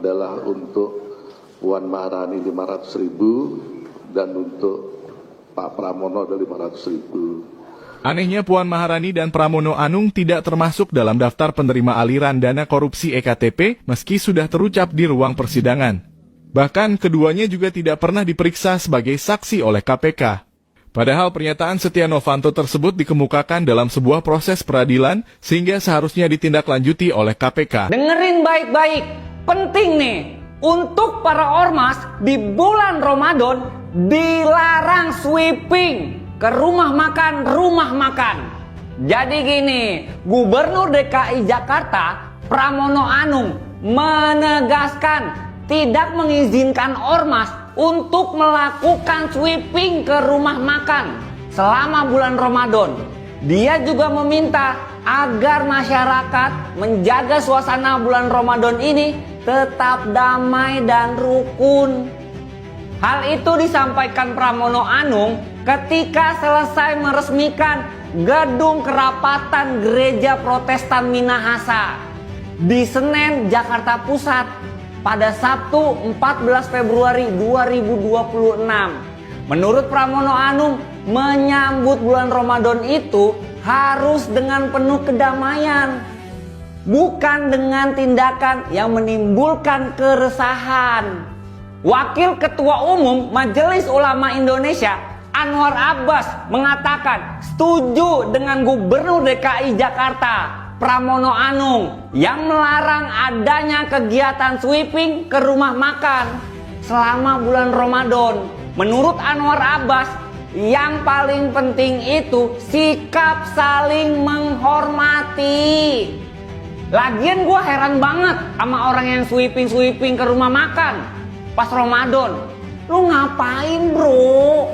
adalah untuk Puan Maharani 500.000 dan untuk Pak Pramono ada 500.000. Anehnya Puan Maharani dan Pramono Anung tidak termasuk dalam daftar penerima aliran dana korupsi EKTP meski sudah terucap di ruang persidangan. Bahkan keduanya juga tidak pernah diperiksa sebagai saksi oleh KPK. Padahal pernyataan Setia Novanto tersebut dikemukakan dalam sebuah proses peradilan sehingga seharusnya ditindaklanjuti oleh KPK. Dengerin baik-baik, penting nih, untuk para ormas di bulan Ramadan dilarang sweeping ke rumah makan. Jadi gini, Gubernur DKI Jakarta Pramono Anung menegaskan tidak mengizinkan ormas untuk melakukan sweeping ke rumah makan selama bulan Ramadan. Dia juga meminta agar masyarakat menjaga suasana bulan Ramadan ini tetap damai dan rukun. Hal itu disampaikan Pramono Anung ketika selesai meresmikan gedung kerapatan Gereja Protestan Minahasa di Senen, Jakarta Pusat pada Sabtu 14 Februari 2026. Menurut Pramono Anung, menyambut bulan Ramadan itu harus dengan penuh kedamaian, bukan dengan tindakan yang menimbulkan keresahan. Wakil Ketua Umum Majelis Ulama Indonesia Anwar Abbas mengatakan setuju dengan Gubernur DKI Jakarta Pramono Anung yang melarang adanya kegiatan sweeping ke rumah makan selama bulan Ramadan. Menurut Anwar Abbas, yang paling penting itu sikap saling menghormati. Lagian gue heran banget sama orang yang sweeping ke rumah makan pas Ramadan. Lu ngapain bro?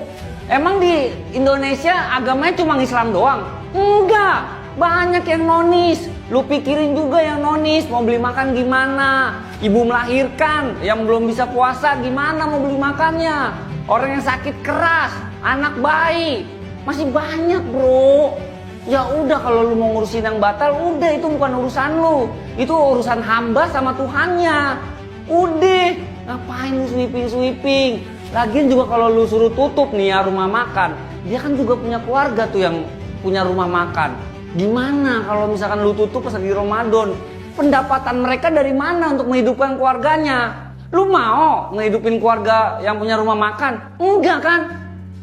Emang di Indonesia agamanya cuma Islam doang? Enggak, banyak yang nonis. Lu pikirin juga yang nonis, mau beli makan gimana? Ibu melahirkan, yang belum bisa puasa gimana mau beli makannya? Orang yang sakit keras, anak bayi, masih banyak bro. Ya udah, kalau lu mau ngurusin yang batal, udah itu bukan urusan lu. Itu urusan hamba sama Tuhannya. Udah, ngapain lu sweeping? Lagian juga kalau lu suruh tutup nih ya rumah makan, dia kan juga punya keluarga tuh yang punya rumah makan. Gimana kalau misalkan lu tutup pas lagi Ramadan? Pendapatan mereka dari mana untuk menghidupkan keluarganya? Lu mau ngehidupin keluarga yang punya rumah makan? Enggak kan?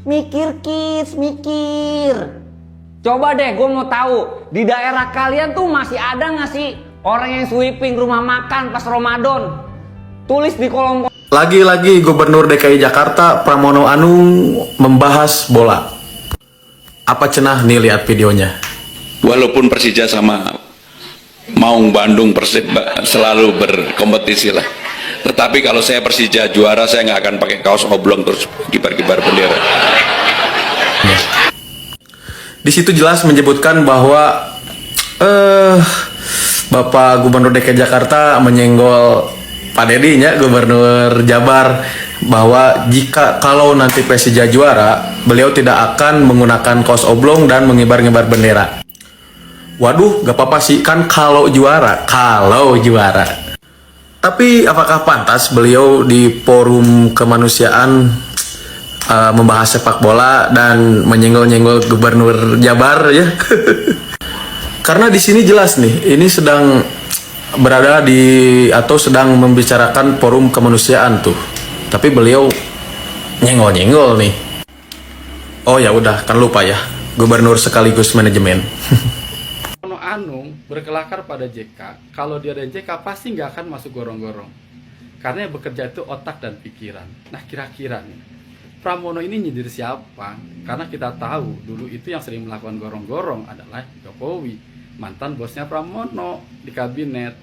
Mikir kids, mikir. Coba deh, gue mau tahu di daerah kalian tuh masih ada nggak sih orang yang sweeping rumah makan pas Ramadan? Tulis di kolom. Lagi-lagi Gubernur DKI Jakarta Pramono Anung membahas bola. Apa cenah nih lihat videonya? Walaupun Persija sama Maung Bandung Persib selalu berkompetisi lah. Tetapi kalau saya Persija juara, saya nggak akan pakai kaos oblong terus kibar-kibar bendera. Di situ jelas menyebutkan bahwa Bapak Gubernur DKI Jakarta menyenggol Pak Dedi nya Gubernur Jabar bahwa kalau nanti Persija juara, beliau tidak akan menggunakan kaos oblong dan mengibar-ngibar bendera. Waduh, gak apa-apa sih, kan kalau juara. Tapi apakah pantas beliau di forum kemanusiaan membahas sepak bola dan menyenggol-nyenggol Gubernur Jabar ya? Karena di sini jelas nih, ini sedang berada di atau sedang membicarakan forum kemanusiaan tuh, tapi beliau nyenggol-nyenggol nih. Oh ya udah, kan lupa ya, gubernur sekaligus manajemen. Pramono Anung berkelakar pada JK, kalau dia dan JK pasti nggak akan masuk gorong-gorong, karena yang bekerja itu otak dan pikiran. Nah kira-kira nih, Pramono ini nyindir siapa? Karena kita tahu dulu itu yang sering melakukan gorong-gorong adalah Jokowi, mantan bosnya Pramono di kabinet,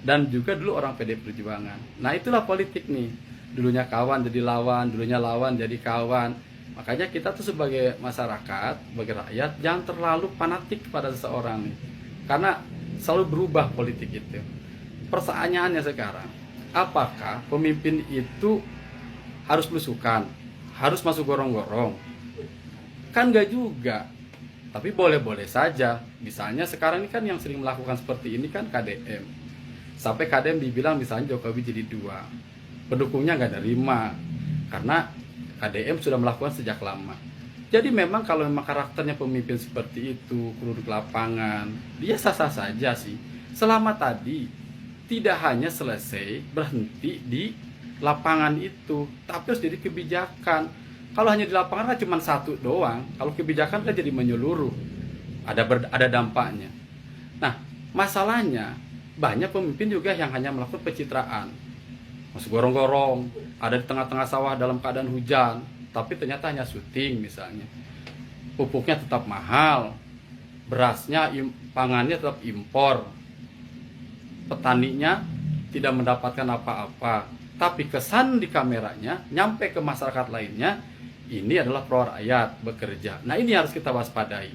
dan juga dulu orang PD Perjuangan. Nah itulah politik nih, dulunya kawan jadi lawan, dulunya lawan jadi kawan. Makanya kita tuh sebagai masyarakat, sebagai rakyat, jangan terlalu fanatik kepada seseorang nih, karena selalu berubah politik itu. Pertanyaannya sekarang, apakah pemimpin itu harus belusukan, harus masuk gorong-gorong? Kan gak juga. Tapi boleh-boleh saja. Misalnya sekarang ini kan yang sering melakukan seperti ini kan KDM. Sampai KDM dibilang misalnya Jokowi jadi 2. Pendukungnya nggak nerima karena KDM sudah melakukan sejak lama. Jadi memang kalau memang karakternya pemimpin seperti itu, duduk lapangan, dia sah-sah saja sih. Selama tadi tidak hanya selesai berhenti di lapangan itu, tapi harus jadi kebijakan. Kalau hanya di lapangan kan cuma satu doang. Kalau kebijakan kan jadi menyeluruh. Ada dampaknya. Nah, masalahnya banyak pemimpin juga yang hanya melakukan pencitraan. Masuk gorong-gorong, ada di tengah-tengah sawah dalam keadaan hujan, tapi ternyata hanya syuting misalnya. Pupuknya tetap mahal, berasnya, pangannya tetap impor. Petaninya tidak mendapatkan apa-apa, tapi kesan di kameranya nyampe ke masyarakat lainnya, ini adalah pro rakyat bekerja. Nah, ini harus kita waspadai.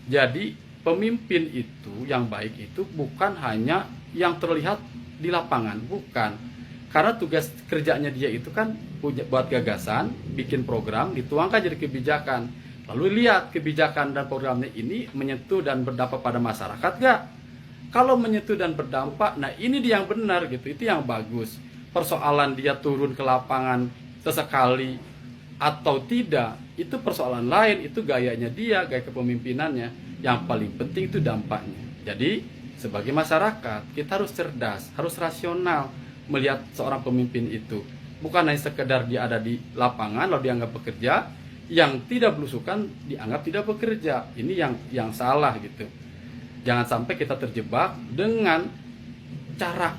Jadi pemimpin itu yang baik itu bukan hanya yang terlihat di lapangan, bukan. Karena tugas kerjanya dia itu kan buat gagasan, bikin program, dituangkan jadi kebijakan. Lalu lihat kebijakan dan programnya ini menyentuh dan berdampak pada masyarakat gak? Kalau menyentuh dan berdampak, nah ini dia yang benar gitu, itu yang bagus. Persoalan dia turun ke lapangan sesekali atau tidak, itu persoalan lain, itu gayanya dia, gaya kepemimpinannya. Yang paling penting itu dampaknya. Jadi sebagai masyarakat kita harus cerdas, harus rasional melihat seorang pemimpin itu. Bukan hanya sekedar dia ada di lapangan lalu dianggap bekerja, yang tidak belusukan dianggap tidak bekerja. Ini yang salah gitu. Jangan sampai kita terjebak dengan cara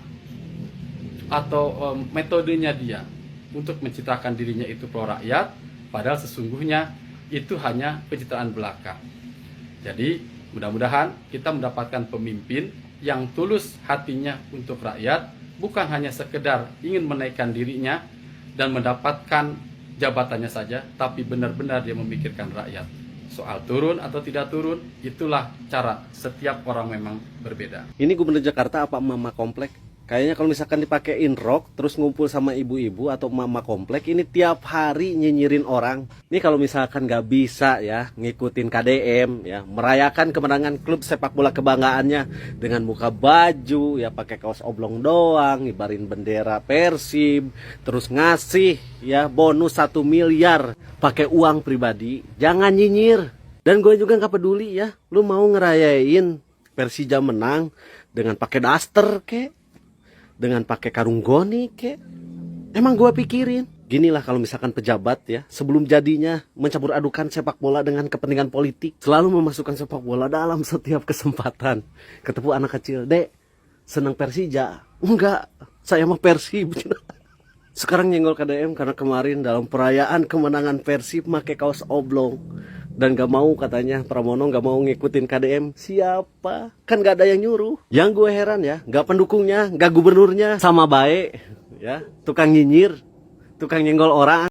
atau metodenya dia untuk mencitrakan dirinya itu pro rakyat, padahal sesungguhnya itu hanya pencitraan belaka. Jadi mudah-mudahan kita mendapatkan pemimpin yang tulus hatinya untuk rakyat, bukan hanya sekedar ingin menaikkan dirinya dan mendapatkan jabatannya saja, tapi benar-benar dia memikirkan rakyat. Soal turun atau tidak turun, itulah cara setiap orang memang berbeda. Ini Gubernur Jakarta apa mama komplek? Kayaknya kalau misalkan dipakein rok terus ngumpul sama ibu-ibu atau mama komplek, ini tiap hari nyinyirin orang. Ini kalau misalkan nggak bisa ya ngikutin KDM ya, merayakan kemenangan klub sepak bola kebanggaannya dengan muka baju ya, pakai kaos oblong doang, ngibarin bendera Persib, terus ngasih ya bonus 1 miliar pakai uang pribadi. Jangan nyinyir. Dan gue juga nggak peduli ya, lu mau ngerayain Persija menang dengan pakai daster kek, dengan pakai karung goni kek. Emang gue pikirin ginilah kalau misalkan pejabat ya sebelum jadinya mencampur adukan sepak bola dengan kepentingan politik, selalu memasukkan sepak bola dalam setiap kesempatan. Ketemu anak kecil, dek senang Persija? Enggak, saya mah Persib. Sekarang nyenggol KDM karena kemarin dalam perayaan kemenangan Persib pakai kaos oblong. Dan gak mau katanya Pramono gak mau ngikutin KDM. Siapa? Kan gak ada yang nyuruh. Yang gue heran ya, gak pendukungnya, gak gubernurnya, sama baik ya, tukang nyinyir, tukang nyenggol orang.